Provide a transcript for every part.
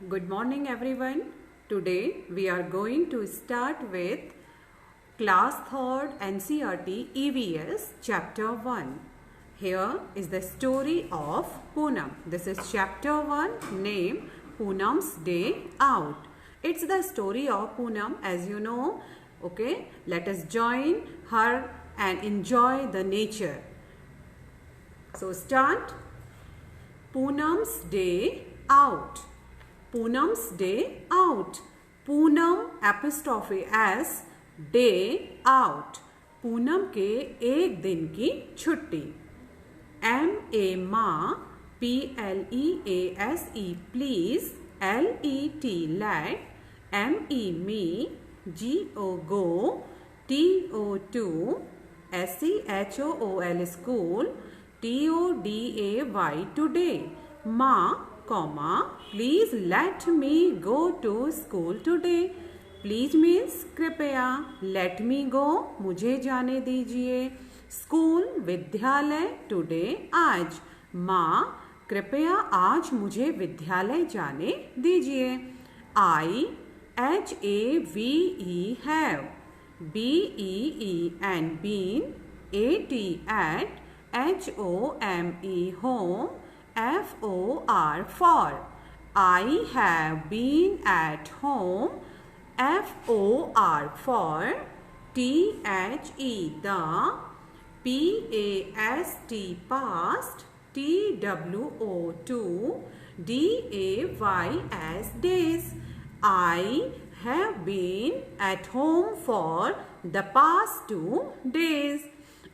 Good morning everyone. Today we are going to start with Class 3rd NCERT EVS Chapter 1. Here is the story of Poonam. This is Chapter 1 named Poonam's Day Out. It's the story of Poonam, as you know. Okay, let us join her and enjoy the nature. So start. Poonam's Day Out. Poonam's Day Out. Poonam apostrophe S day out. Poonam के एक दिन की छुट्टी. MA माँ, PLEASE please, LET let, ME me, GO go, TO to, SCHOOL school, TODAY today. माँ comma, please let me go to school today. Please means कृपया, let me go मुझे जाने दीजिए, school विद्यालय, today आज. माँ कृपया आज मुझे विद्यालय जाने दीजिए. I HAVE have, BEE and been, AT at, HOME home, FOR for. I have been at home, FOR for. THE the, PAST past, TWO to, DAYS days. I have been at home for the past 2 days.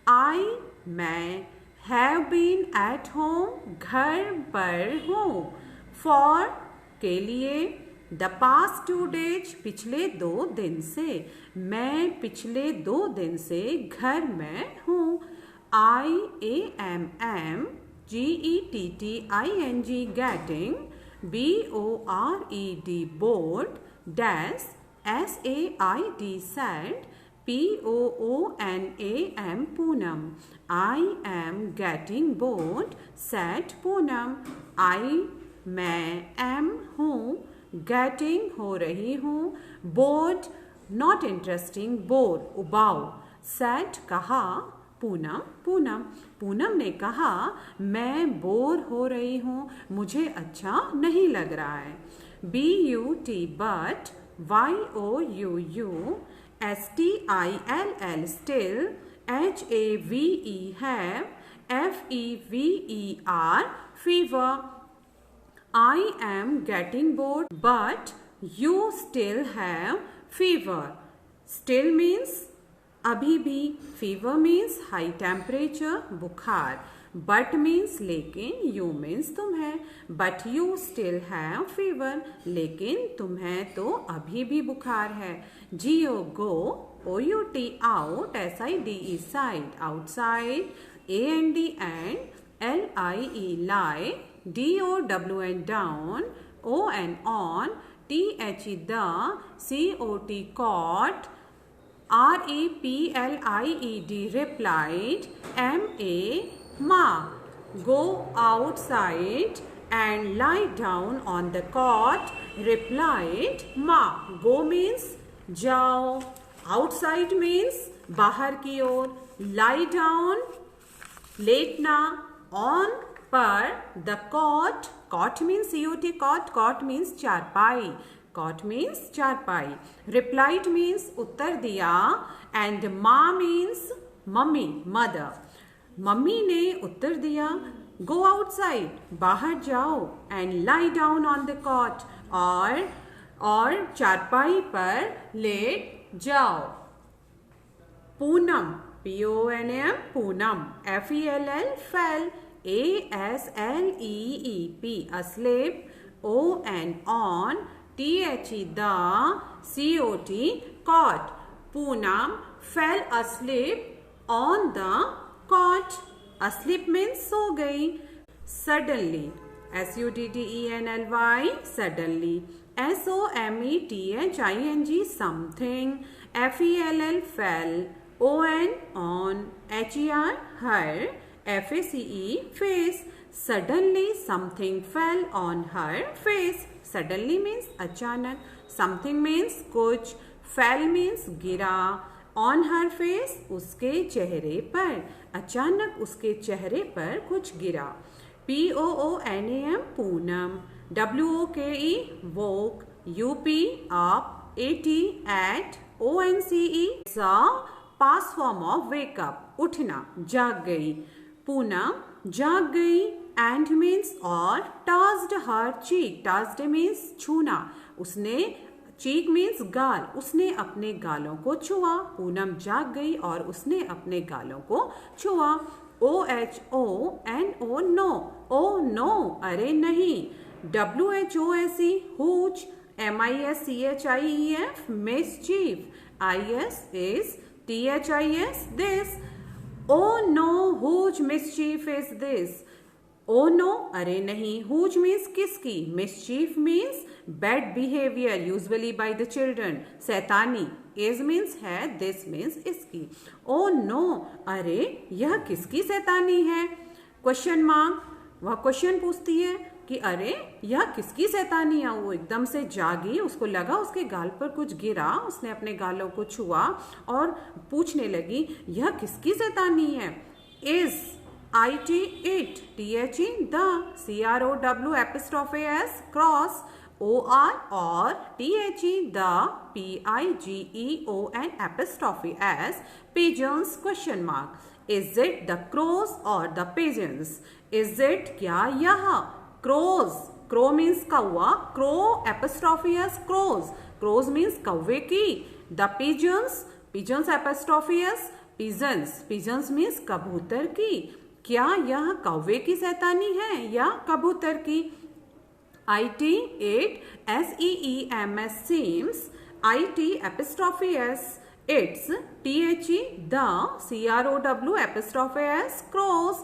I मैं have been at home घर पर हूँ. For के लिए, the past 2 days पिछले 2 दिन से, मैं पिछले 2 दिन से घर में हूँ. IAMM GETTING getting, BORED bored, dash SAID sad, POONAM Poonam. I am getting bored, said Poonam. I मैं am हूँ, getting हो रही हूँ, bored not interesting, bore उबाऊ, said कहा, पूनम पूनम पूनम ने कहा मैं बोर हो रही हूँ, मुझे अच्छा नहीं लग रहा है. BUT but, YOUU, STILL still, HAVE have, FEVER fever. I am getting bored but you still have fever. Still means अभी भी, fever means high temperature बुखार, but means लेकिन, you means तुम्हें, but you still have fever लेकिन तुम्हें तो अभी भी बुखार है. GO go, OUT out, SIDE side outside, AND and, LIE lie, DOWN down, ON on, THE the, COT caught, REPLIED replied, MA ma. Go outside and lie down on the cot, replied ma. Go means जाओ, outside means बाहर की ओर, lie down लेटना, on पर, the cot, cot means COT cot, cot means चारपाई, cot means चारपाई, replied means उत्तर दिया, and ma means mummy, mother. Mummy ने उत्तर दिया, go outside बाहर जाओ, and lie down on the cot और चारपाई पर लेट जाओ. Poonam, PONM Poonam, FELL fell, ASLEEP asleep, ON on, THE the, COT caught. Poonam fell asleep on the cot. Asleep means सो गई. Suddenly, SUDDENLY suddenly, SOMETHING something, FELL fell, ON on, HER her, FACE face, Suddenly something fell on her face. Suddenly means अचानक, something means कुछ, fell means गिरा, on her face उसके चेहरे पर, अचानक उसके चेहरे पर कुछ गिरा. P-O-O-N-A-M Poonam. W-O-K-E woke. U-P up. A-T at. O-N-C-E is a past form of wake up. उठना, जाग गई. पूनम जाग गई. And means और. Touched her cheek. Touched means छूना. उसने, cheek means गाल, उसने अपने गालों को छुआ. पूनम जाग गई और उसने अपने गालों को छुआ. O-H-O-N-O no. Oh no, अरे नहीं. W-H-O-S-E hooch. M-I-S-C-H-I-E-F mischief. I-S is T-H-I-S this. Oh no, whose mischief is this? Oh no, अरे नहीं. Whose means किसकी. Mischief means bad behavior usually by the children. शैतानी. Is means है. This means इसकी. Oh no, अरे यह किसकी शैतानी है. Question mark. वह क्वेश्चन पूछती है कि अरे यह किसकी शैतानी है. वो एकदम से जागी, उसको लगा उसके गाल पर कुछ गिरा, उसने अपने गालों को छुआ और पूछने लगी यह किसकी शैतानी है. Is IT it, THE the, CROW apostrophe S cross, OR or THE the, PIGEON apostrophe S pigeons question mark. Is it the crows or the pigeons? Is it क्या यह. Crows. Crow means कौवा. Crow apostrophe S crows. Crows means कौवे की. The pigeons. Pigeons apostrophe S pigeons. Pigeons means कबूतर की. क्या यह कौवे की शैतानी है या कबूतर की. IT it SEEMS seems. IT apostrophe S its. THE the, CROW apostrophe S crows.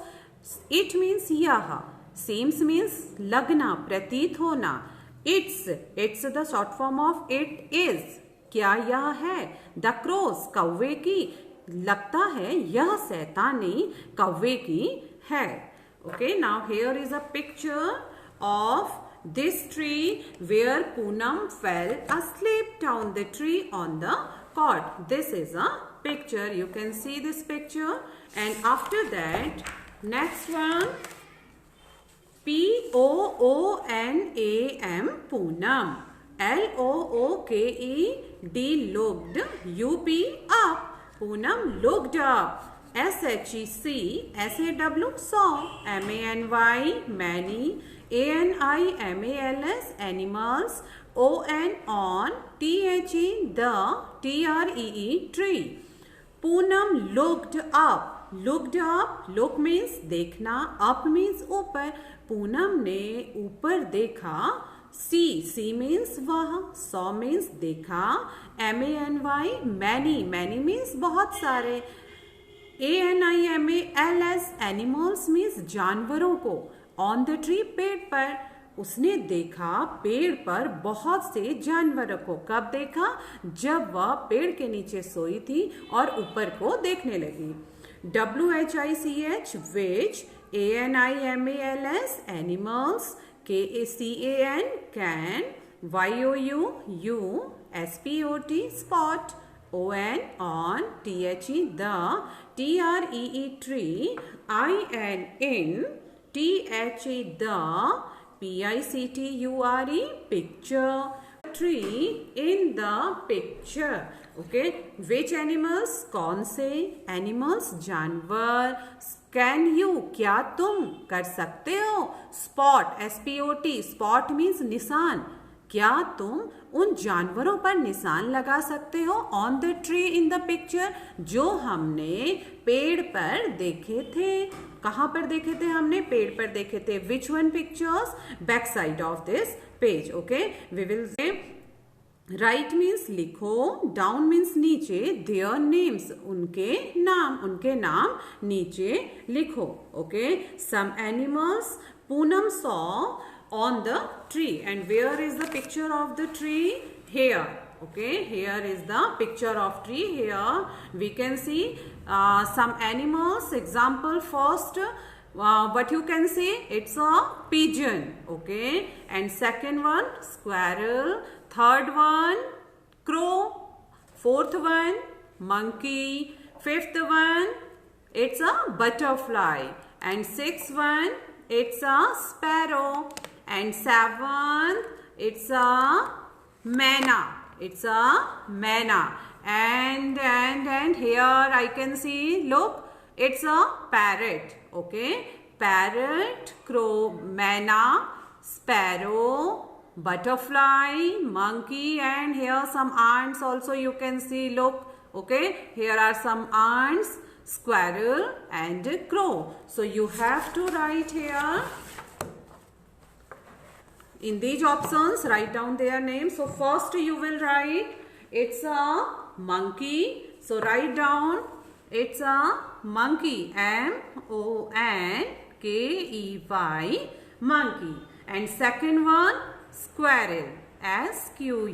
It means यह. Seems means लगना, प्रतीत होना. It's the short form of it is. क्या यह है. The crows कौवे की. लगता है यह शैतानी कौवे की है. Okay, now here is a picture of this tree where Poonam fell asleep down the tree on the cot. This is a picture. You can see this picture. And after that, next one, P-O-O-N-A-M Poonam. L-O-O-K-E-D looked. U-P up. Poonam looked up. S-H-E-C S-A-W saw. M-A-N-Y many. A-N-I-M-A-L-S animals. O-N on. T-H-E the, T-R-E-E tree. Poonam looked up. Looked up. Look means देखना. Up means ऊपर. पूनम ने ऊपर देखा. See. See means वह. Saw means देखा. M-A-N-Y many. Many means बहुत सारे. A-N-I-M-A-L-S animals means जानवरों को. On the tree पेड़ पर. उसने देखा पेड़ पर बहुत से जानवरों को. कब देखा. जब वह पेड़ के नीचे सोई थी और ऊपर को देखने लगी. W-H-I-C-H which. A-N-I-M-A-L-S animals. K-A-C-A-N can. Y-O-U S-P-O-T spot. O-N on. T-H-E the, T-R-E-E tree. I-N in. T-H-E the, P-I-C-T-U-R-E picture. Tree in the picture. Okay, which animals. कौन से animals. जानवर. Can you. क्या तुम कर सकते हो. Spot. S-P-O-T. Spot means निशान. क्या तुम उन जानवरों पर निशान लगा सकते हो. On the tree in the picture. जो हमने पेड़ पर देखे थे. कहाँ पर देखे थे हमने. पेड़ पर देखे थे. Which one pictures. Back side of this page. Okay, we will say. Right means लिखो. Down means नीचे. Their names. उनके नाम नीचे लिखो. Okay. Some animals Poonam saw on the tree. And where is the picture of the tree. Here. Okay. Here is the picture of tree. Here we can see some animals. Example first. what you can say? It's a pigeon. Okay. And second one, squirrel. Third one, crow. Fourth one, monkey. Fifth one, it's a butterfly. And sixth one, it's a sparrow. And seventh, it's a manna. It's a manna. And here I can see, look, it's a parrot. Okay. Parrot, crow, manna, sparrow, butterfly, monkey, and here some ants also you can see. Look. Okay. Here are some ants, squirrel and crow. So you have to write here. In these options, write down their names. So first you will write, it's a monkey. So write down, it's a monkey. M-O-N-K-E-Y, monkey. And second one, squirrel. S-Q-U-I-R-R-E-L,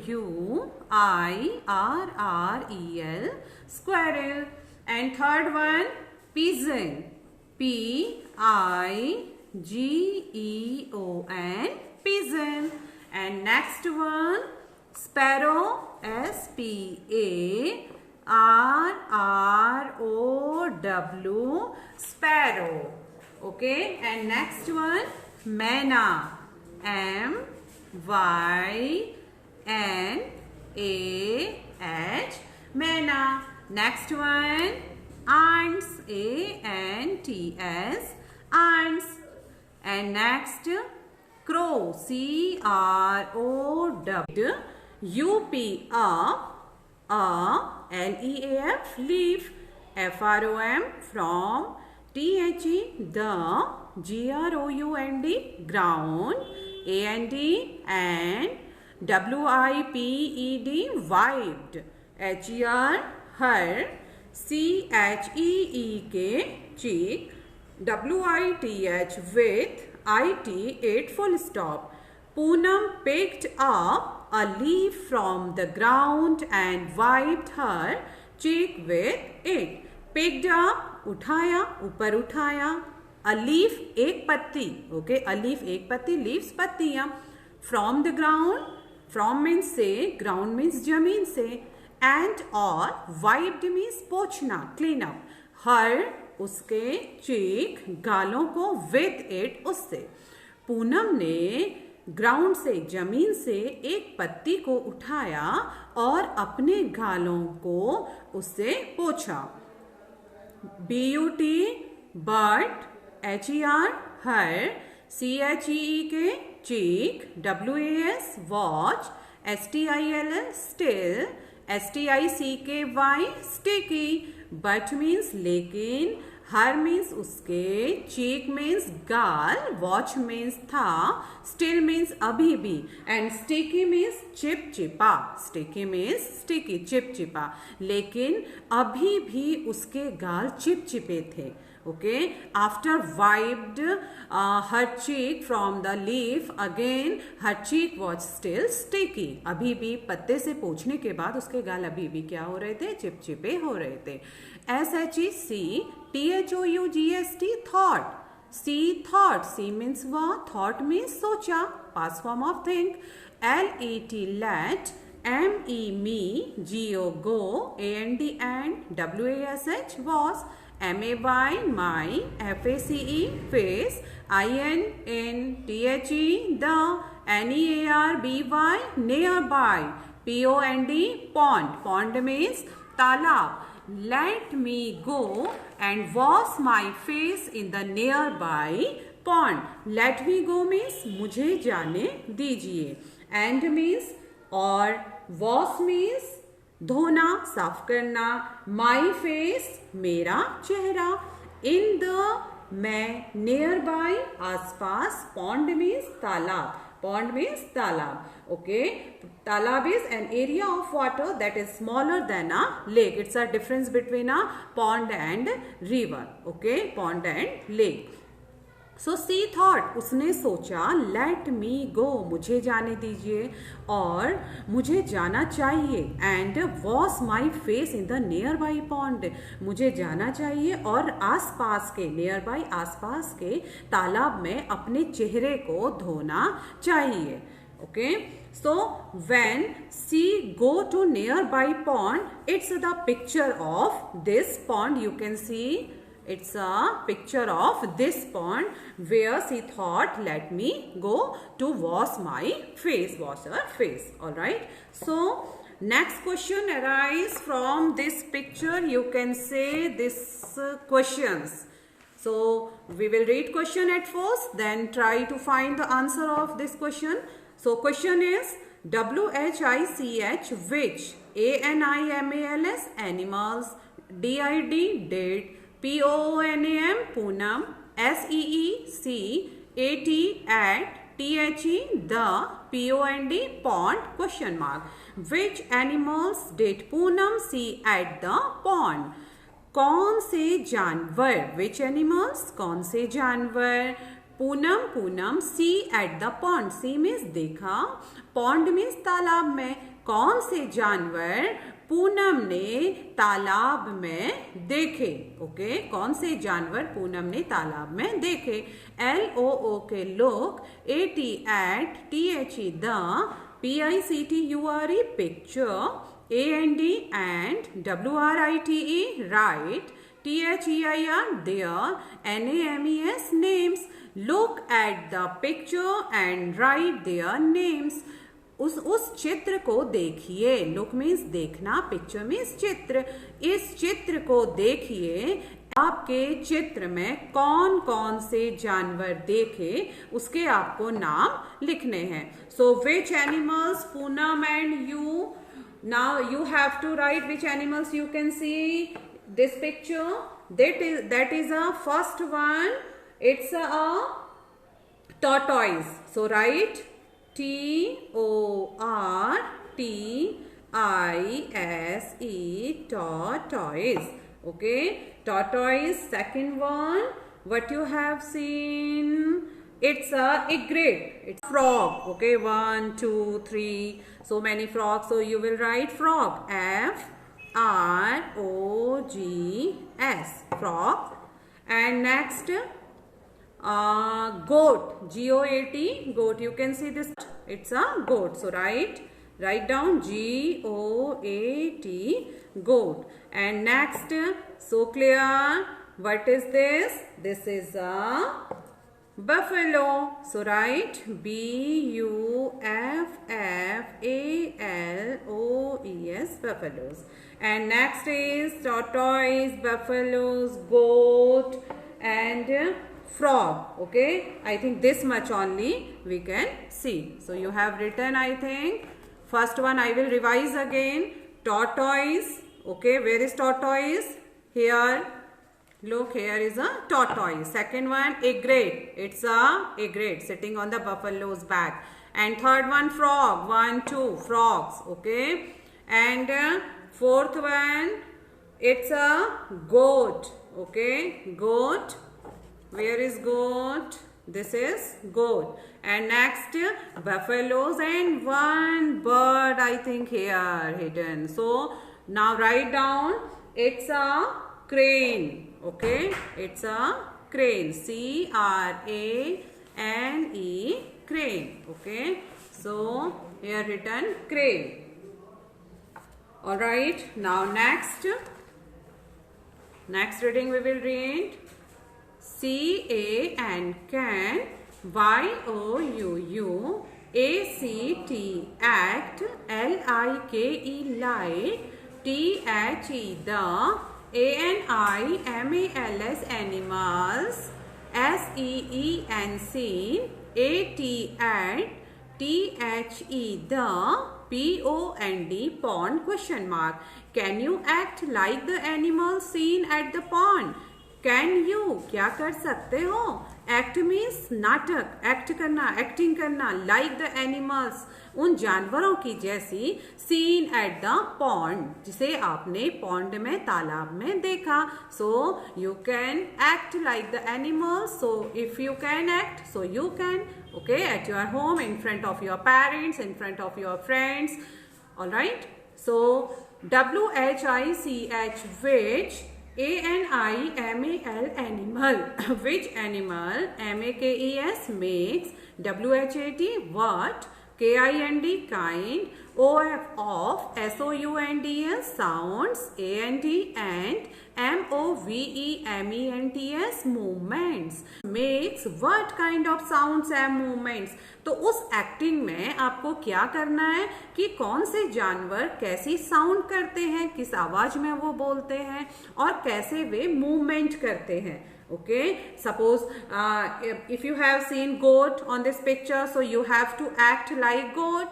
squirrel. And third one, pigeon. P-I-G-E-O-N, pigeon. And next one, sparrow. S-P-A-R-R-O-W, sparrow. Okay. And next one, manna. M-Y-N-A-H, manna. Next one, ants. A-N-T-S, ants. And next, crow. C-R-O-W, U-P, L-E-A-F, leaf. F-R-O-M, from. T-H-E, the. G-R-O-U-N-D, ground. A-N-D, and. W-I-P-E-D, wiped. H-E-R, her. C-H-E-E-K, cheek. W-I-T-H, with. I-T, 8, full stop. Poonam picked up a leaf from the ground and wiped her cheek with it. Picked up, उठाया, ऊपर उठाया. A leaf, एक पत्ती. Okay, a leaf, एक पत्ती. Leaves, पत्तियां. From the ground. From means से, ground means जमीन से. And or wiped means पोंछना, clean up. Her, उसके, cheek, गालों को, with it, उससे. पूनम ने ग्राउंड से, जमीन से एक पत्ती को उठाया और अपने गालों को उससे पोंछा. B-U-T, but. H-E-R, her. C-H-E-E-K, cheek. W-A-S, watch. S-T-I-L-L, still. S-T-I-C-K-Y, sticky. But means लेकिन. Her means उसके. Cheek means गाल. Watch means था. Still means अभी भी. And sticky means चिपचिपा. Sticky means sticky, चिपचिपा. लेकिन अभी भी उसके गाल चिपचिपे थे. Okay, after wiped her cheek from the leaf, again her cheek was still sticky. अभी भी पत्ते से पोंछने के बाद उसके गाल अभी भी क्या हो रहे थे? चिपचिपे हो रहे थे. S-H-E-C-T-H-O-U-G-S-T, thought. C, thought. C means what? Thought means सोचा. Past form of think. L-E-T, let. M-E, me. G-O, go. A-N-D, and. W-A-S-H, was. M-A-Y, my. F-A-C-E, face. I-N-N-T-H-E, the. N-E-A-R-B-Y, nearby. P-O-N-D, pond. Pond means talab. Let me go and wash my face in the nearby pond. Let me go means मुझे जाने दीजिए. And means और. Wash means धोना, साफ करना. My face, मेरा चेहरा. In the, मैं. Nearby, आसपास. Pond means तालाब. Pond means talab. Okay. Talab is an area of water that is smaller than a lake. It's a difference between a pond and river. Okay. Pond and lake. So she thought, उसने सोचा, let me गो, मुझे जाने दीजिए और मुझे जाना चाहिए, and wash my face in the near by pond, मुझे जाना चाहिए और आसपास के, नियर बाई आसपास के तालाब में अपने चेहरे को धोना चाहिए. Okay, so when she go to nearby pond, it's the picture of this pond. You can see it's a picture of this pond where she thought, let me go to wash my face, wash her face. All right, so next question arise from this picture. You can say this questions. So we will read question at first, then try to find the answer of this question. So question is WHICH, which, ANIMALS, animals, DID, did, POONAM, Poonam, SEEC, at, THE, the, POND, pond, question mark. Which animals did Poonam see at the pond? कौन से जानवर, which animals, कौन से जानवर Poonam see at the pond, see means देखा, pond means तालाब में, कौन से जानवर पूनम ने तालाब में देखे. ओके, कौन से जानवर पूनम ने तालाब में देखे. LOO के लोग, AT at, THE the, PICTURE picture, AND and WRITE right, THEIR their, NAMES names. Look at the picture and write their names. उस चित्र को देखिए. लुक मीन्स देखना, पिक्चर मीन्स चित्र. इस चित्र को देखिए. आपके चित्र में कौन कौन से जानवर देखे, उसके आपको नाम लिखने हैं. So which animals Poonam and you. Now you have to write which animals you can see this picture. That is a first one. It's a tortoise. So write TORTISE, tortoise. Okay, tortoise. Second one, what you have seen? It's a egret. It's frog. Okay, 1, 2, 3. So many frogs. So you will write frog. FROGS. Frog. And next, goat. GOAT. Goat. You can see this. It's a goat. So write down GOAT. Goat. And next, so clear. What is this? This is a buffalo. So write BUFFALOES, buffaloes. And next is tortoise, buffaloes, goat and frog. Okay, I think this much only we can see. So you have written, I think, first one I will revise again. Tortoise. Okay, where is tortoise? Here. Look, here is a tortoise. Second one, egret. It's a egret sitting on the buffalo's back. And third one, frog. 1, 2, frogs. Okay. And fourth one, it's a goat. Okay, goat. Where is goat? This is goat. And next, buffaloes and one bird, I think, here hidden. So now write down, it's a crane. Okay, it's a crane. CRANE, crane. Okay, so here written crane. Alright, now next reading we will read CAN, can, YOUUACT, act, LIKE, light, THE, the, ANIMALS, animals, SEEN, AT, at, THE, the, POND, pond, question mark. Can you act like the animals seen at the pond? Can you, क्या कर सकते हो? Act means नाटक, act करना, acting करना, like the animals, उन जानवरों की जैसी, सीन एट द पॉन्ड, जिसे आपने पॉन्ड में, तालाब में देखा. So you can act like the animals. So if you can act, so you can, okay, at your home, in front of your parents, in front of your friends. All right, so WHICH, which, ANIMAL, animal. Which animal, MAKES, makes, WHAT, what, KIND, kind, OF, of, SOUNDS, sounds, AND, and, MOVEMENTS, movements. Makes what kind of sounds and movements? तो उस acting में आपको क्या करना है कि कौन से जानवर कैसी साउंड करते हैं, किस आवाज में वो बोलते हैं और कैसे वे मूवमेंट करते हैं. Okay, suppose if you have seen goat on this picture, so you have to act like goat.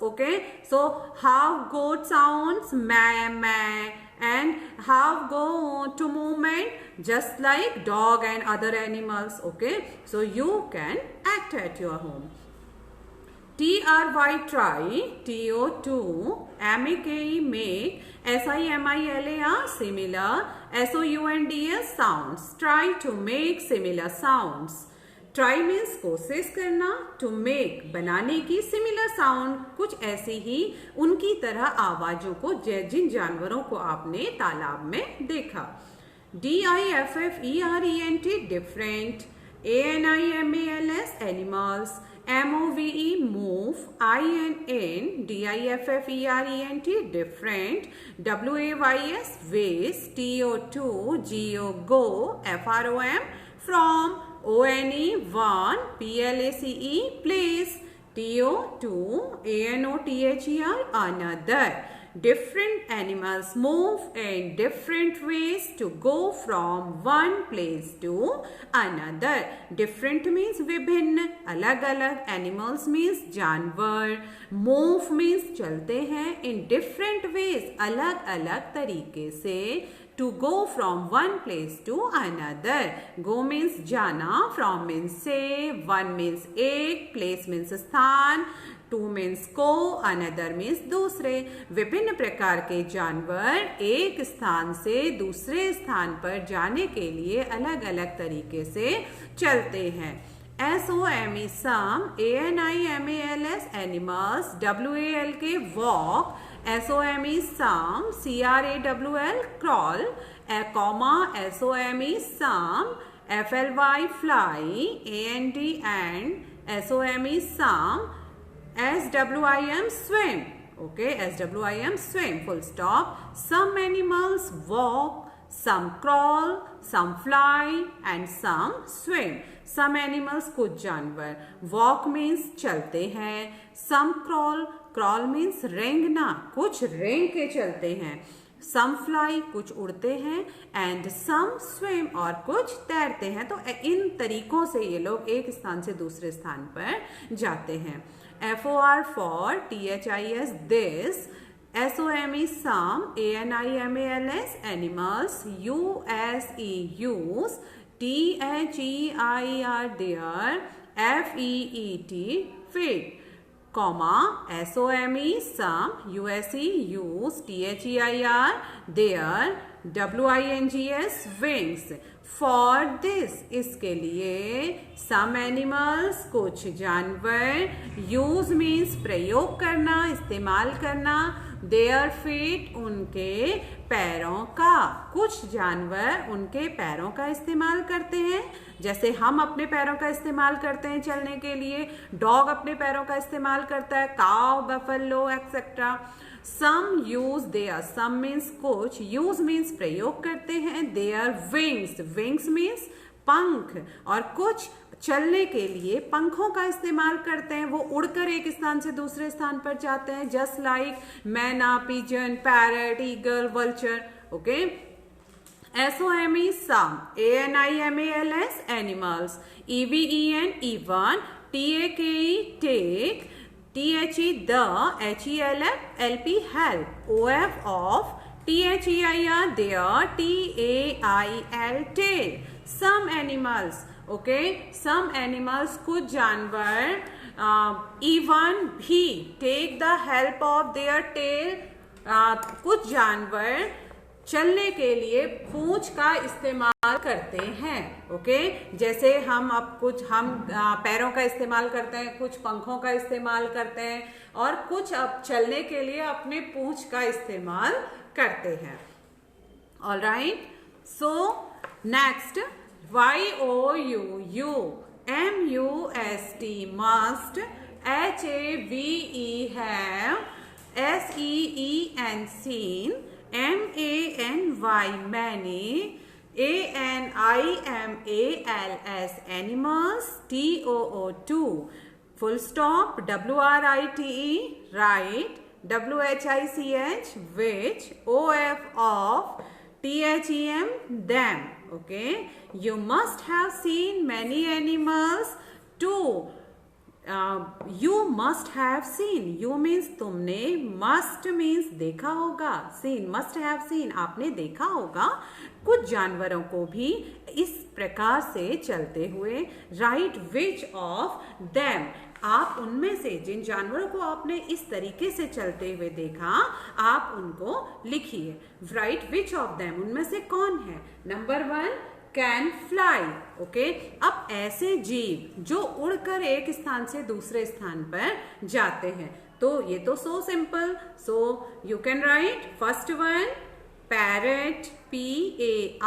Okay, so how goat sounds, meh meh, and how go to movement just like dog and other animals. Okay, so you can act at your home. TRY, try, TO2, MAKE, make, SIMILAR, similar, SOUNDS, sounds. Try to make similar sounds. Try means कोशिश करना, to make बनाने की, similar sound कुछ ऐसी ही उनकी तरह आवाजों को जिन जानवरों को आपने तालाब में देखा. DIFFERENT, different, ANIMALS, animals, MOVE, move, INN, DIFFERENT, different, WAYS, ways, TO2, GO, go, FROM, from, ONE, one, PLACE, place, TO2, ANOTHER, another. Different animals move in different ways to go from one place to another. Different means विभिन्न, अलग अलग. Animals means जानवर. Move means चलते हैं. In different ways, अलग अलग तरीके से. To go from one place to another. Go means जाना, from means से, one means एक, place means स्थान, टू मीन्स को, अनदर मीन्स दूसरे. विभिन्न प्रकार के जानवर एक स्थान से दूसरे स्थान पर जाने के लिए अलग अलग तरीके से चलते हैं. SOME, some, ANIMALS, animals, WALK, walk, SOME, some, CRAWL, crawl, comma, SOME, some, FLY, fly, and, SOME, some, SWIM, swim. Okay, SWIM, swim, full stop. Some animals walk, some crawl, some fly, and some swim. Some animals, कुछ जानवर. Walk means चलते हैं. Some crawl, crawl means रेंगना, कुछ रेंग के चलते हैं. Some fly, कुछ उड़ते हैं. And some swim, और कुछ तैरते हैं. तो इन तरीकों से ये लोग एक स्थान से दूसरे स्थान पर जाते हैं. FOR, for, THIS, this, SOME, some, ANIMALS, animals, USE, use, THEIR, their, FEET, feet, comma, SOME, some, USE, use, THEIR, their, WINGS, wings. For this, इसके लिए, some animals, कुछ जानवर, use means प्रयोग करना, इस्तेमाल करना, their feet, उनके पैरों का. कुछ जानवर उनके पैरों का इस्तेमाल करते हैं, जैसे हम अपने पैरों का इस्तेमाल करते हैं चलने के लिए. डॉग अपने पैरों का इस्तेमाल करता है, cow, buffalo, etcetera. Some use their, some means कुछ, use means प्रयोग करते हैं, their wings, wings means पंख, और कुछ चलने के लिए पंखों का इस्तेमाल करते हैं, वो उड़कर एक स्थान से दूसरे स्थान पर जाते हैं. जस्ट लाइक मैना, pigeon, parrot, eagle, vulture. Okay. SOME, some, ANIMALS, animals, EVEN, even, TAKE, take, THE, the, HELF, LP, help, OF, of, THEIR, their, TAIL, tail. Some animals. Okay, some animals, कुछ जानवर even भी take the help of their tail, कुछ जानवर चलने के लिए पूंछ का इस्तेमाल करते हैं। ओके, जैसे हम पैरों का इस्तेमाल करते हैं, कुछ पंखों का इस्तेमाल करते हैं, और कुछ अब चलने के लिए अपने पूंछ का इस्तेमाल करते हैं। Alright, so next, YOUMUST must, HAVE have, SEEN seen, MANY many, ANIMALS animals, TOO2 full stop, WRITE right, WHICH which, OF of, THEM them. Okay, you must have seen many animals too. You must have seen, you means तुमने, must means देखा होगा, seen must have seen आपने देखा होगा कुछ जानवरों को भी इस प्रकार से चलते हुए। Write which of them, आप उनमें से जिन जानवरों को आपने इस तरीके से चलते हुए देखा, आप उनको लिखिए। Write which of them, उनमें से कौन है। Number 1, can fly. ओके, अब ऐसे जीव जो उड़कर एक स्थान से दूसरे स्थान पर जाते हैं, तो ये तो so simple, so you can write first one parrot, PARROT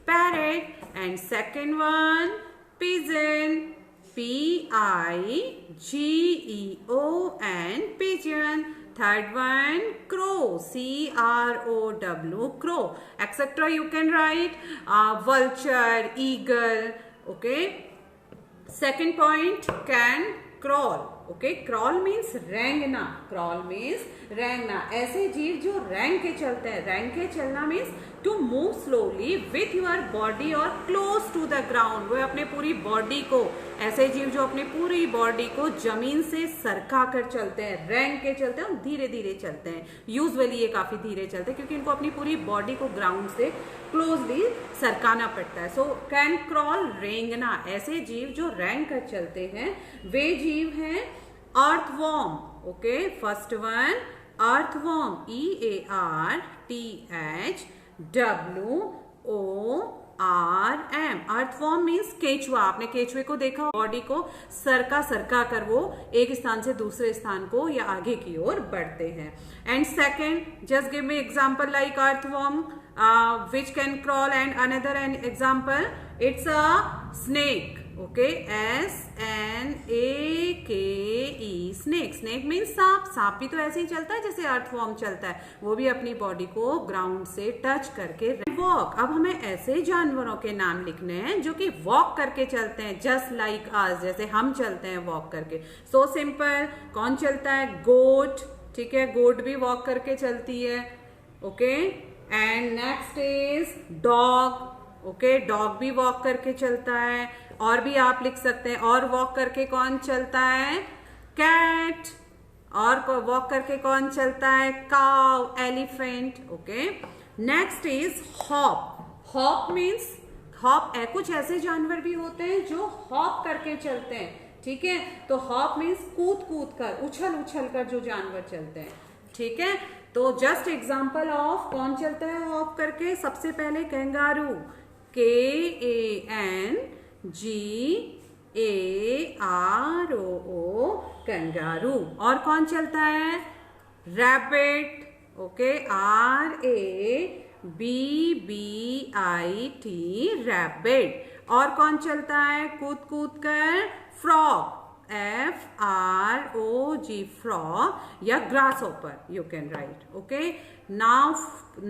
parrot, and second one pigeon, PIGEON pigeon, third one crow, CROW crow, etc. you can write vulture, eagle. Okay, second point, can crawl. Okay, crawl means रेंगना, crawl means रेंगना, ऐसे जीव जो रेंग के चलते हैं। रेंग के चलना means to move slowly with your body or close to the ground, वो अपने पूरी बॉडी को, ऐसे जीव जो अपनी पूरी बॉडी को जमीन से सरका कर चलते हैं, रेंग के चलते हैं, धीरे धीरे चलते हैं। यूजुअली ये काफी धीरे चलते हैं क्योंकि इनको अपनी पूरी बॉडी को ग्राउंड से क्लोजली सरकाना पड़ता है। सो कैन क्रॉल, रेंगना, ऐसे जीव जो रेंग कर चलते हैं वे जीव हैं earthworm. Okay, first one earthworm, EARTHWORM, earthworm means केचुआ। आपने केचुए को देखा, बॉडी को सरका सरका कर वो एक स्थान से दूसरे स्थान को या आगे की ओर बढ़ते हैं। And second, just give me example like earthworm which can crawl, and another an example, it's a snake. Okay, SNAKE snake, snake means सांप। सांप भी तो ऐसे ही चलता है जैसे अर्थवॉर्म चलता है, वो भी अपनी बॉडी को ग्राउंड से टच करके। वॉक, अब हमें ऐसे जानवरों के नाम लिखने हैं जो कि वॉक करके चलते हैं, जस्ट लाइक अस, जैसे हम चलते हैं वॉक करके। सो सिंपल, कौन चलता है, गोट। ठीक है, गोट भी वॉक करके चलती है। Okay, and next is dog. Okay, dog भी वॉक करके चलता है। और भी आप लिख सकते हैं, और वॉक करके कौन चलता है, कैट। और वॉक करके कौन चलता है, cow, elephant. Okay, next is hop. Hop means, hop कुछ ऐसे जानवर भी होते हैं जो हॉप करके चलते हैं। ठीक है, तो हॉप मीन्स कूद कूद कर, उछल उछल कर जो जानवर चलते हैं। ठीक है, तो जस्ट एग्जाम्पल ऑफ कौन चलता है हॉप करके, सबसे पहले कैंगारू, KANGAROO कैंगारू। और कौन चलता है, रैबिट। Okay, RABBIT rabbit. और कौन चलता है कूद कूद कर, फ्रॉग, FROG frog या grasshopper you can write. Okay, now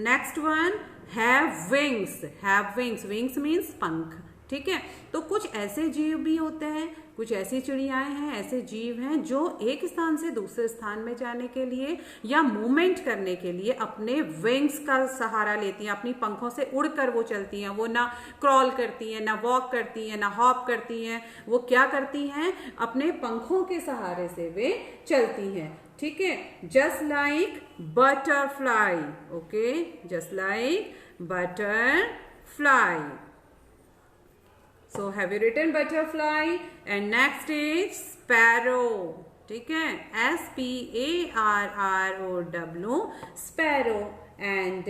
next one, have wings. have wings, wings means पंख। ठीक है, तो कुछ ऐसे जीव भी होते हैं, कुछ ऐसी चिड़ियाएं हैं, ऐसे जीव हैं जो एक स्थान से दूसरे स्थान में जाने के लिए या मूवमेंट करने के लिए अपने विंग्स का सहारा लेती हैं, अपनी पंखों से उड़कर वो चलती हैं। वो ना क्रॉल करती हैं, ना वॉक करती हैं, ना हॉप करती हैं, वो क्या करती हैं, अपने पंखों के सहारे से वे चलती हैं। ठीक है, just like butterfly. Okay, just like butterfly. So have you written butterfly? And next is sparrow. ठीक है, SPARROW, sparrow. And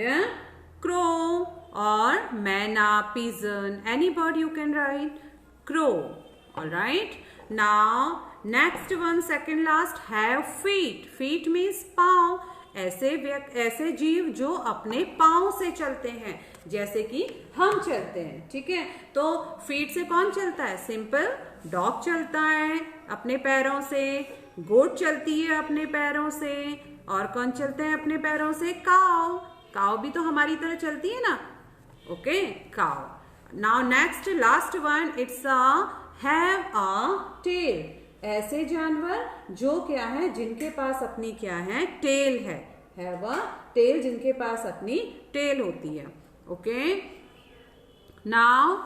crow or manna, pigeon. Any bird you can write. Crow. All right. Now next one, second last, have feet. Feet means पाँव. ऐसे जीव जो अपने पाँव से चलते हैं, जैसे कि हम चलते हैं. ठीक है, तो फीट से कौन चलता है? सिंपल डॉग चलता है अपने पैरों से, गोट चलती है अपने पैरों से, और कौन चलते हैं अपने पैरों से? काव. काव भी तो हमारी तरह चलती है ना. Okay, cow. Now next last one, it's have a tail. ऐसे जानवर जो क्या है, जिनके पास अपनी क्या है? टेल है. हैव अ टेल, जिनके पास अपनी टेल होती है. Okay, now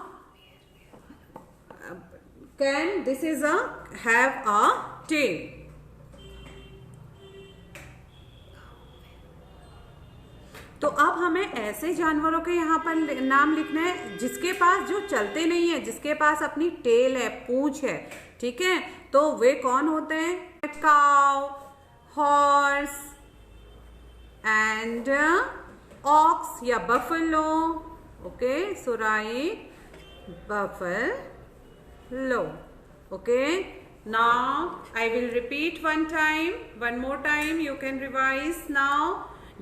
can, this is a have a tail. तो अब हमें ऐसे जानवरों के यहाँ पर नाम लिखना है जिसके पास, जो चलते नहीं है, जिसके पास अपनी टेल है, पूंछ है. ठीक है, तो वे कौन होते हैं? काउ, हॉर्स एंड ऑक्स या buffalo. Okay, so right buffalo. Okay, now I will repeat one more time. You can revise now.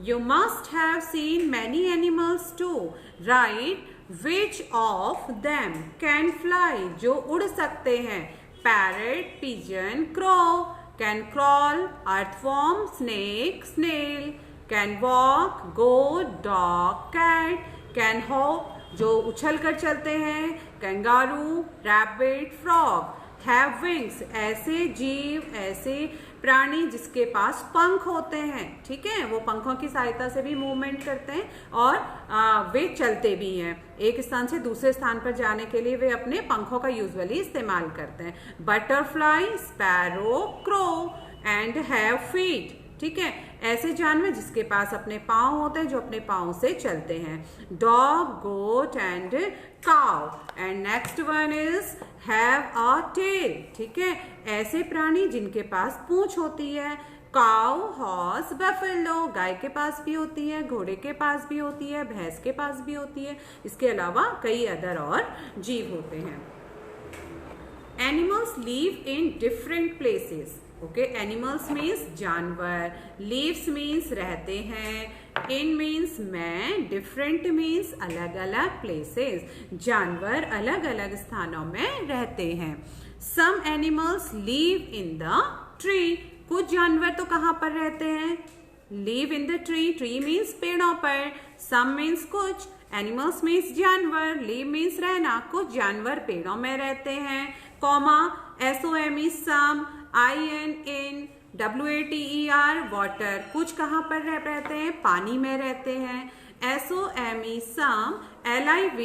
You must have seen many animals too. Write which of them can fly. जो उड़ सकते हैं. Parrot, pigeon, crow. Can crawl, earthworm, snake, snail. Can walk, goat, dog, cat. Can hop, जो उछल कर चलते हैं. Kangaroo, rabbit, frog. Have wings, ऐसे जीव, ऐसे प्राणी जिसके पास पंख होते हैं. ठीक है, वो पंखों की सहायता से भी मूवमेंट करते हैं और वे चलते भी हैं. एक स्थान से दूसरे स्थान पर जाने के लिए वे अपने पंखों का यूजुअली इस्तेमाल करते हैं. Butterfly, sparrow, crow and have feet. ठीक है, ऐसे जानवर जिसके पास अपने पाँव होते हैं, जो अपने पाँव से चलते हैं. Dog, goat and cow. And next one is have a tail. ठीक है, ऐसे प्राणी जिनके पास पूंछ होती है. Cow, horse, buffalo. गाय के पास भी होती है, घोड़े के पास भी होती है, भैंस के पास भी होती है. इसके अलावा कई अदर और जीव होते हैं. Animals live in different places. Okay, animals means जानवर, लीव्स मीन्स रहते हैं, इन मीन्स में, डिफरेंट मीन्स अलग अलग प्लेसेस. जानवर अलग अलग स्थानों में रहते हैं. Some animals live in the tree. कुछ जानवर तो कहाँ पर रहते हैं? Live in the tree. Tree means पेड़ों पर. सम मीन्स कुछ. एनिमल्स मीन्स जानवर. लिव मीन्स रहना. कुछ जानवर पेड़ों में रहते हैं. Comma, SOME some, INN, WATER water. कुछ कहाँ पर रहते हैं? पानी में रहते हैं. SOME some, LIVE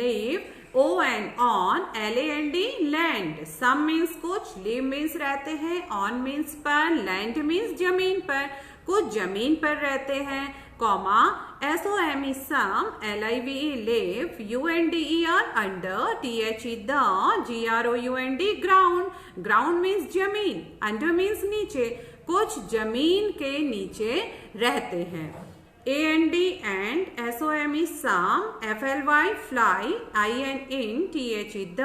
live, ON on, LAND land. Some means कुछ, लिव मीन्स रहते हैं, ऑन मीन्स पर, लैंड मीन्स जमीन पर. कुछ जमीन पर रहते हैं. Comma, SOME some, LIVE live, UNDER under, THE the, GROUND ground. Ground means जमीन, अंडर मीन्स नीचे. कुछ जमीन के नीचे रहते हैं. AND and, SOME some, FLY fly, INN, THE the,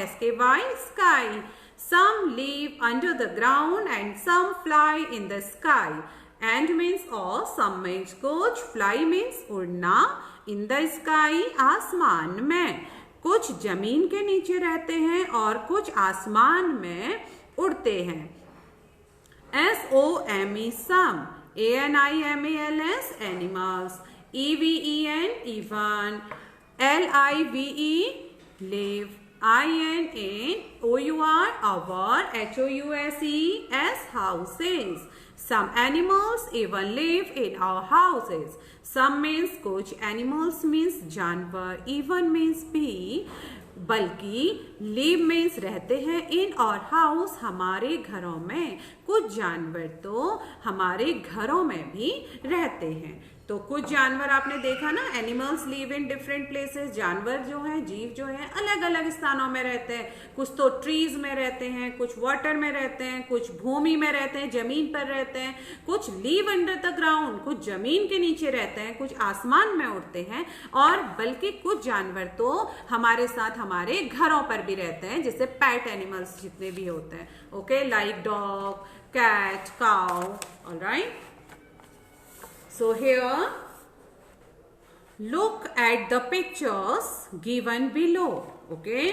SKY sky. Some live under the ground and some fly in the sky. And means all, some means कुछ, fly means उड़ना, in the sky आसमान में. कुछ जमीन के नीचे रहते हैं और कुछ आसमान में उड़ते हैं. SOME some, ANIMALS animals, EVEN even, LIVE live, INNOUR our, HOUSES houses. Some animals even live in our houses. Some means कुछ, animals means जानवर, even means भी, बल्कि live means रहते हैं, in और house हमारे घरों में. कुछ जानवर तो हमारे घरों में भी रहते हैं. तो कुछ जानवर आपने देखा ना, animals live in different places. जानवर जो हैं, जीव जो हैं, अलग अलग स्थानों में रहते हैं। कुछ तो ट्रीज में रहते हैं, कुछ वाटर में रहते हैं, कुछ भूमि में रहते हैं, जमीन पर रहते हैं, कुछ लीव अंडर द ग्राउंड, कुछ जमीन के नीचे रहते हैं, कुछ आसमान में उड़ते हैं, और बल्कि कुछ जानवर तो हमारे साथ हमारे घरों पर भी रहते हैं, जैसे पेट एनिमल्स जितने भी होते हैं। Okay, like dog, cat, cow. All right. So here, look at the pictures given below. Okay.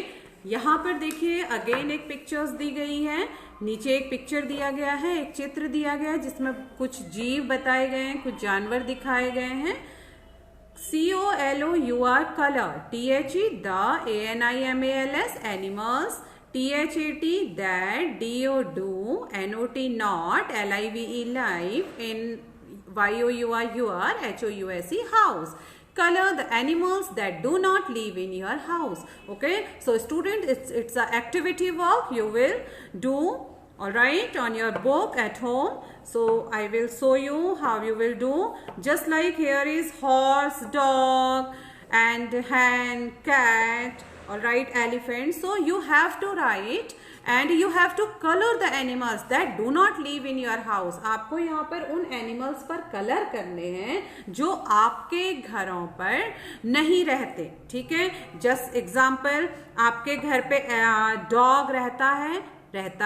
यहाँ पर देखिए अगेन एक पिक्चर्स दी गई है, नीचे एक पिक्चर दिया गया है, एक चित्र दिया गया है जिसमें कुछ जीव बताए गए हैं, कुछ जानवर दिखाए गए हैं। COLOUR color, THE the ANIMALS animals, THAT that, DO do, NOT not, LIVE live, YOUR your, HOUSE house. Color the animals that do not live in your house. Okay, so student, it's an activity work you will do, all right, on your book at home. So I will show you how you will do. Just like here is horse, dog, and hen, cat, all right, elephant. So you have to write and you have to color the animals that do not live in your house. आपको यहाँ पर उन animals पर colour करने हैं जो आपके घरों पर नहीं रहते, ठीक है। जस्ट एग्जाम्पल, आपके घर पे डॉग रहता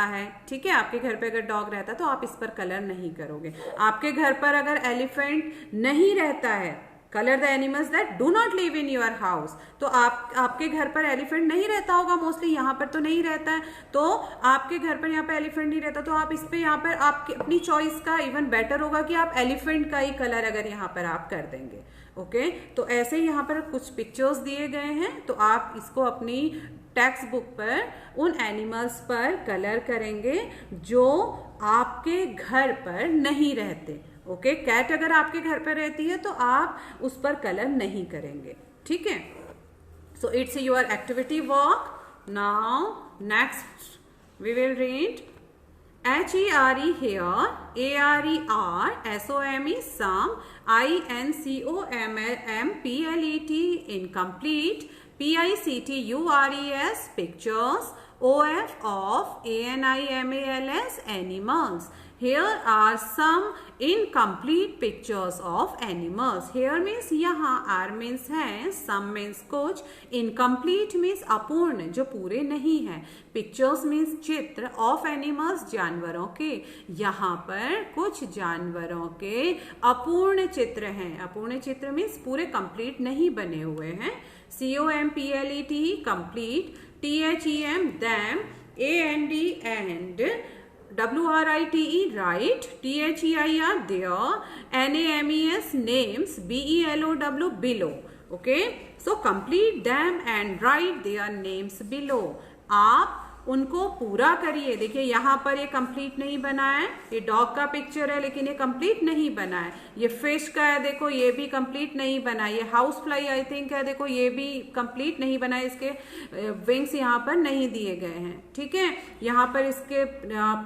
है, ठीक है। आपके घर पे अगर डॉग रहता है तो आप इस पर कलर नहीं करोगे। आपके घर पर अगर एलिफेंट नहीं रहता है, colour the animals that do not live in your house. तो आपके घर पर एलिफेंट नहीं रहता होगा, मोस्टली यहाँ पर तो नहीं रहता है, तो आपके घर पर यहाँ पे एलिफेंट नहीं रहता, तो आप इस पे यहाँ पर आपकी अपनी चॉइस का इवन बेटर होगा कि आप एलिफेंट का ही कलर अगर यहाँ पर आप कर देंगे। ओके, तो ऐसे यहाँ पर कुछ पिक्चर्स दिए गए हैं, तो आप इसको अपनी टेक्स्ट बुक पर उन एनिमल्स पर कलर करेंगे जो आपके घर पर नहीं रहते। ओके, कैट अगर आपके घर पर रहती है तो आप उस पर कलर नहीं करेंगे, ठीक है। So it's your activity work. Now next we will read HERE here, ARER, SOME some, INCOMM PLET incomplete, PICTURES pictures, OF of ANIMALS animals. Here are some incomplete pictures of animals. Here means यहाँ are means है, some means कुछ, incomplete means अपूर्ण, जो पूरे नहीं है, pictures means चित्र, of animals जानवरों के। यहाँ पर कुछ जानवरों के अपूर्ण चित्र हैं। अपूर्ण चित्र means पूरे complete नहीं बने हुए हैं। COMPLET complete, THEM them, AND and, WRITE right, THEIR there, NAMES names, BELOW below. Okay, so complete them and write their names below. आप उनको पूरा करिए। देखिए यहाँ पर ये कंप्लीट नहीं बना है, ये डॉग का पिक्चर है लेकिन ये कंप्लीट नहीं बना है। ये फिश का है, देखो ये भी कंप्लीट नहीं बना है। ये हाउस फ्लाई आई थिंक है, देखो ये भी कंप्लीट नहीं बना है, इसके विंग्स यहाँ पर नहीं दिए गए हैं, ठीक है। यहाँ पर इसके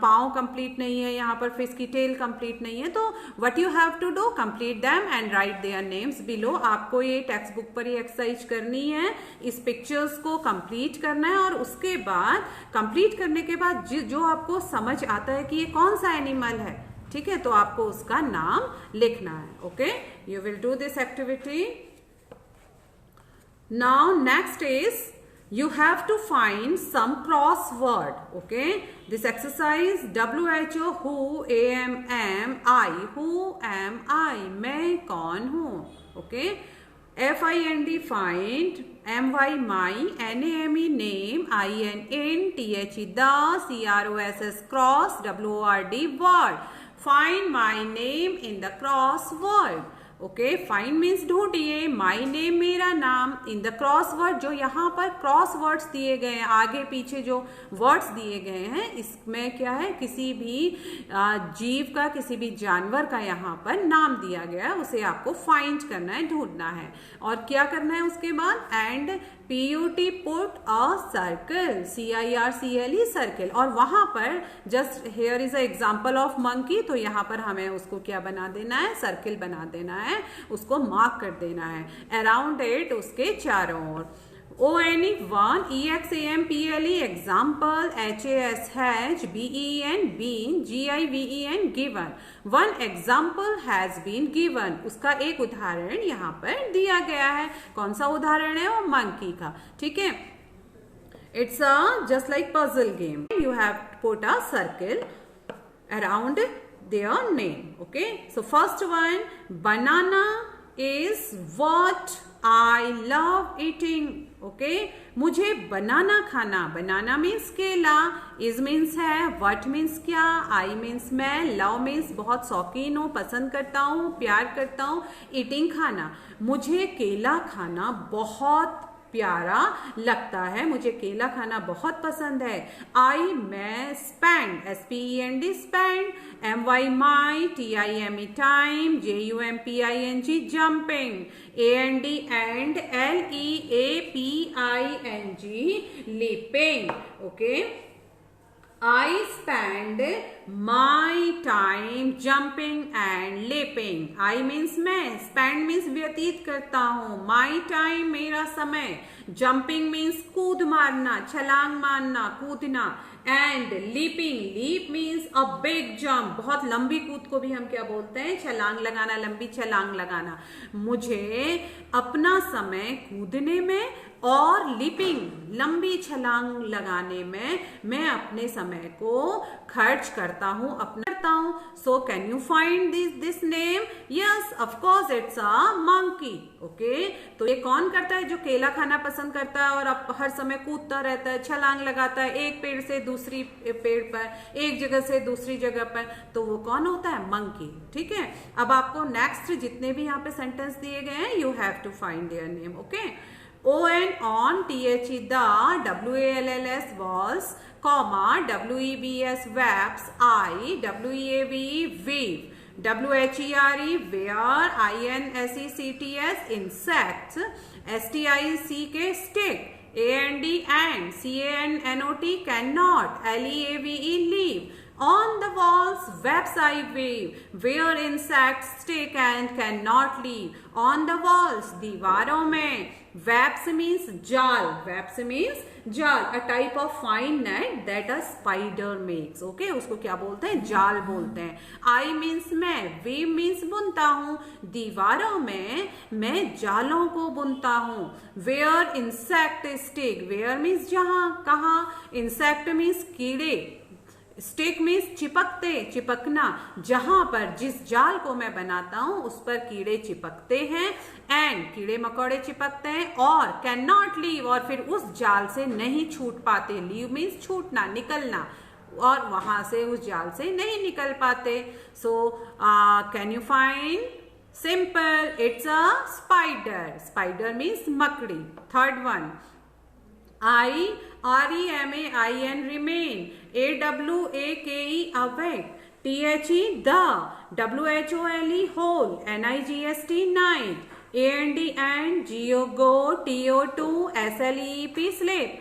पाँव कंप्लीट नहीं है, यहाँ पर फिश की टेल कंप्लीट नहीं है। तो what you have to do, complete them and write their names below. आपको ये टेक्स्ट बुक पर ये एक्सरसाइज करनी है, इस पिक्चर्स को कंप्लीट करना है, और उसके बाद कंप्लीट करने के बाद जो आपको समझ आता है कि ये कौन सा एनिमल है, ठीक है, तो आपको उसका नाम लिखना है। Okay, you will do this activity. Now next is you have to find some crossword. Okay, this exercise WHO, who, am I, who am I, मैं कौन हूँ। Okay, FIND find, MY my, NAME name, INN, THE the, CROSS cross, WORD word. Find my name in the crossword. Okay, find means ढूंढिए, my name मेरा नाम, in the crossword, जो यहाँ पर cross words दिए गए हैं, आगे पीछे जो वर्ड्स दिए गए हैं, इसमें क्या है, किसी भी जीव का, किसी भी जानवर का यहाँ पर नाम दिया गया है, उसे आपको फाइंड करना है, ढूंढना है। और क्या करना है उसके बाद, and PUT put a circle, CIRCLE circle, और वहां पर just here is a example of monkey, तो यहाँ पर हमें उसको क्या बना देना है, सर्किल बना देना है, उसको मार्क कर देना है अराउंड इट, उसके चारों ओर। ONE1 EXAMPLE example HASH BEN been GIVEN given, one example has been given, उसका एक उदाहरण यहाँ पर दिया गया है। कौन सा उदाहरण है, वो मंकी का, ठीक है। It's a just like puzzle game, you have to put a circle around their name, okay। So first one, banana is what I love eating, okay। मुझे बनाना खाना, बनाना मीन्स केला, इज मीन्स है, व्हाट मीन्स क्या, I means मैं, love means बहुत शौकीन हूँ, पसंद करता हूँ, प्यार करता हूँ, ईटिंग खाना, मुझे केला खाना बहुत प्यारा लगता है, मुझे केला खाना बहुत पसंद है। आई मैं, spend SPEND spend, MY my, TIME time, JUMPING jumping, AND and, LEAPING leaping, okay. I spend my time jumping and leaping. I means मैं, spend means व्यतीत करता हूँ, my time मेरा समय, jumping means कूद मारना, छलांग मारना, कूदना, and leaping, leap means a big jump, बहुत लंबी कूद को भी हम क्या बोलते हैं, छलांग लगाना, लंबी छलांग लगाना। मुझे अपना समय कूदने में और लीपिंग, लंबी छलांग लगाने में मैं अपने समय को खर्च करता हूँ, अपना करता हूँ। सो can you find this name? Yes, of course it's a monkey, okay. तो ये कौन करता है, जो केला खाना पसंद करता है और हर समय कूदता रहता है, छलांग लगाता है, एक पेड़ से दूसरी पेड़ पर, एक जगह से दूसरी जगह पर, तो वो कौन होता है, मंकी, ठीक है। अब आपको नेक्स्ट जितने भी यहाँ पे सेंटेंस दिए गए हैं, you have to find their name, okay. ON on, THE the, WALLS walls, comma, WEBS webs, WEAVE weave, WHERE where, INSECTS insects, STICK stick, AND and, CANNOT cannot, LEAVE leave, on the walls webs I weave, where insects stick and cannot leave, on the walls दीवारों में, webs means जाल, webs means जाल, a type of fine net that a spider makes, okay, उसको क्या बोलते हैं, जाल बोलते हैं। I means मैं, weave means बुनता हूँ, दीवारों में मैं जालों को बुनता हूँ। where insect stick, where means जहाँ, कहाँ, insect means कीड़े, स्टिक मीन्स चिपकते, चिपकना, जहां पर जिस जाल को मैं बनाता हूं उस पर कीड़े चिपकते हैं, एंड कीड़े मकोड़े चिपकते हैं, और कैन नॉट लीव, और फिर उस जाल से नहीं छूट पाते, लीव मीन्स छूटना, निकलना, और वहां से उस जाल से नहीं निकल पाते। So can you find? Simple, it's a spider, spider means मकड़ी। Third one, REMAIN remain, AWAKE awake, THE the, WHOLE whole, NIGST night, and go, TO2 SLEP sleep,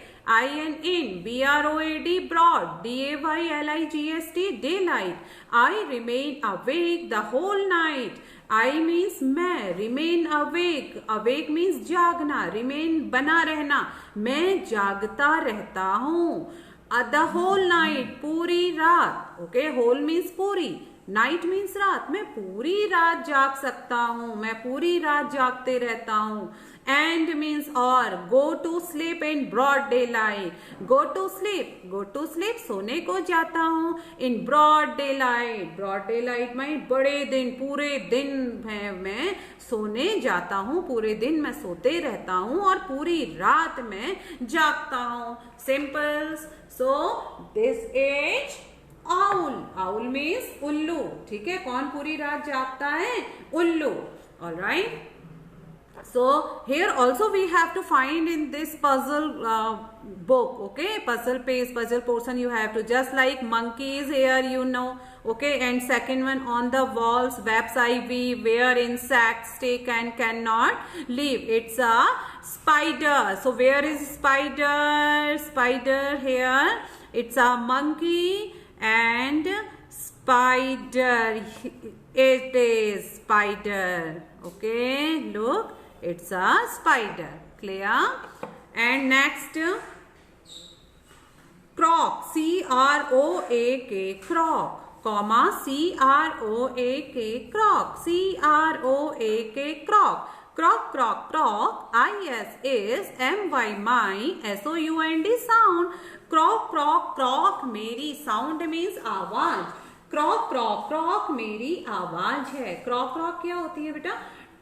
in, BROAD broad, DAYLIGST daylight, I remain awake the whole night, I means मैं, remain awake, awake means जागना, remain बना रहना, मैं जागता रहता हूँ, the whole night पूरी रात, okay, whole means पूरी, नाइट मीन्स रात, मैं पूरी रात जाग सकता हूँ, मैं पूरी रात जागते रहता हूँ। एंड मीन्स और, go to sleep in broad daylight, go to sleep सोने को जाता हूँ, इन ब्रॉड डे लाइट में बड़े दिन, पूरे दिन मैं सोने जाता हूँ, पूरे दिन मैं सोते रहता हूँ और पूरी रात में जागता हूँ। Simple. So this is owl, owl means उल्लू, ठीक है, कौन पूरी रात जागता है, उल्लू। Alright, so here also we have to find in this puzzle book, okay, puzzle page, puzzle portion, you have to, just like monkey is here, you know, Okay, and second one, on the walls, webs I weave, where insects stay and cannot leave. It's a spider. So where is spider? Spider here. It's a monkey and spider. It is spider. Okay, look, it's a spider. Clear? And next, croak, C-R-O-A-K, croak, comma, C-R-O-A-K, croak, C-R-O-A-K, croak. Croak, croak, croak, I-S is M-Y, my, S-O-U-N-D sound. Croak, croak, croak, मेरी sound means आवाज. क्रॉक क्रॉक क्रॉक मेरी आवाज है. क्रॉक क्रॉक क्या होती है बेटा?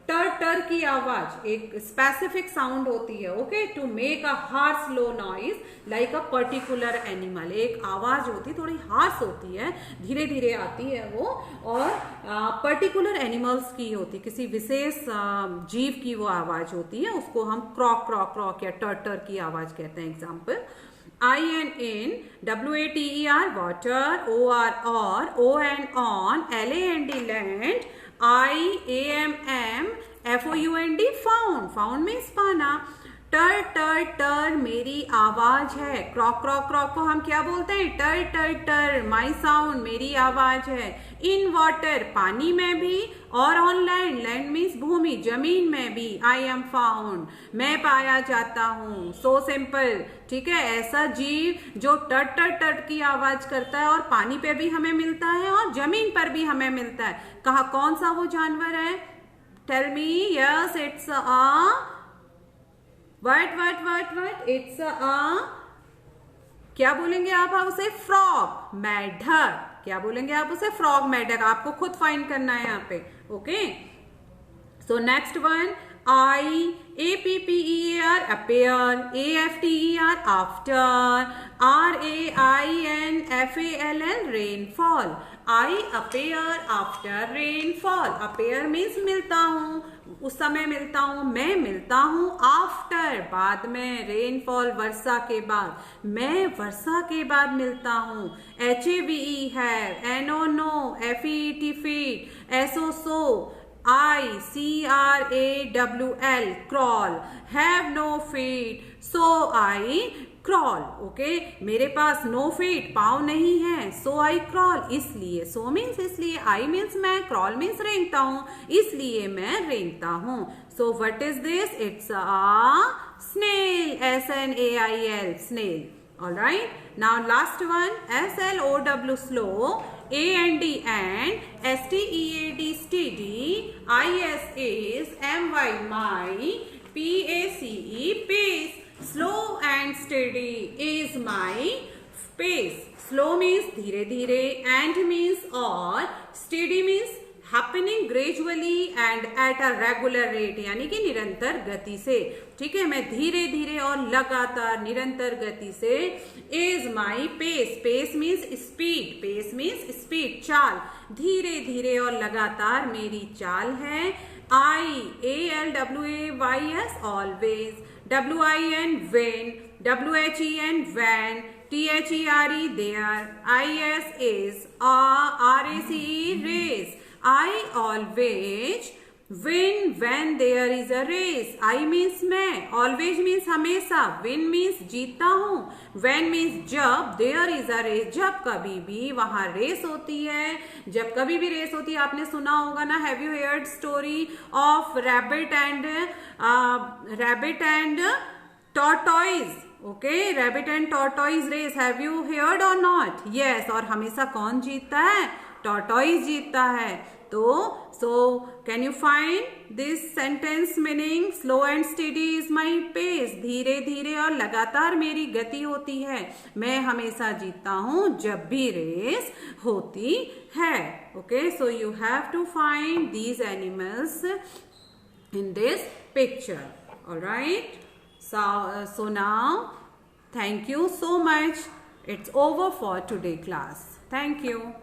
टर टर की आवाज, एक स्पेसिफिक साउंड होती है. Okay, to make a harsh low noise like a particular animal. एक आवाज होती, थोड़ी हार्श होती है, धीरे धीरे आती है वो, और पर्टिकुलर एनिमल्स की होती, किसी विशेष जीव की वो आवाज होती है. उसको हम क्रॉक क्रॉक क्रॉक या टर टर की आवाज कहते हैं. Example, I and in, W-A-T-E-R, water, O-R, or, O and on, L-A-N-D, land, I-A-M-M, F-O-U-N-D, found. Found means पाना. टर टर टर मेरी आवाज है. क्रॉक क्रॉक क्रॉक को हम क्या बोलते हैं? टर टर टर, माई साउंड, मेरी आवाज है. इन वाटर, पानी में भी, और ऑन लैंड, लैंड मीन्स भूमि, जमीन में भी. आई एम फाउंड, मैं पाया जाता हूँ. So simple. ठीक है, ऐसा जीव जो टर टर टर की आवाज करता है और पानी पे भी हमें मिलता है और जमीन पर भी हमें मिलता है. कहा कौन सा वो जानवर है? Tell me. Yes, it's a what? It's a, क्या बोलेंगे आप उसे? फ्रॉग, मेढक. क्या बोलेंगे आप उसे? फ्रॉग, मेढक. आपको खुद फाइंड करना है यहाँ पे. Okay, so next one, I-A-P-P-E-A-R, appear, A-F-T-E-R, after, R-A-I-N-F-A-L-L, rainfall. I appear after rainfall. Appear means मिलता हूँ, उस समय मिलता हूँ. मैं मिलता हूँ आफ्टर, बाद में. रेनफॉल, वर्षा के बाद. मैं वर्षा के बाद मिलता हूँ. HAVE, have, NO, no, FEET, feet, SO, so, I-C-R-A-W-L, crawl, have no feet, so I crawl. Okay, मेरे पास no feet, पाँव नहीं है, so I crawl, इसलिए. so means इसलिए, I means मैं, crawl means रेंगता हूँ, इसलिए मैं रेंगता हूँ. so what is this? It's a snail, S-N-A-I-L, snail. Alright, now last one, S-L-O-W, slow, A-N-D, and, S-T-E-A-D, steady, I-S is, M-Y, my, P-A-C-E, pace. Slow and steady is my pace. Slow means धीरे धीरे, and means और, steady means happening gradually and at a regular rate, यानी कि निरंतर गति से. ठीक है, मैं धीरे धीरे और लगातार निरंतर गति से. is my pace. pace means speed. pace means speed, चाल. धीरे धीरे और लगातार मेरी चाल है. I-A-L-W-A-Y-S, always. W-I-N, win. W-H-E-N, when. T-H-E-R-E, there. I-S is, R-A-C-E, race. I always win when there is a race. I means मैं, always means हमेशा, win means जीतता हूँ, when means जब, there is a race, जब कभी भी वहाँ race होती है. जब कभी भी रेस होती है, आपने सुना होगा ना, have you heard story of rabbit and tortoise? Okay, rabbit and tortoise race, have you heard or not? Yes, और हमेशा कौन जीतता है? tortoise जीतता है. तो so can you find this sentence meaning? slow and steady is my pace. धीरे धीरे और लगातार मेरी गति होती है. मैं हमेशा जीतता हूँ जब भी रेस होती है. Okay, so you have to find these animals in this picture. Alright, so now thank you so much. It's over for today class. Thank you.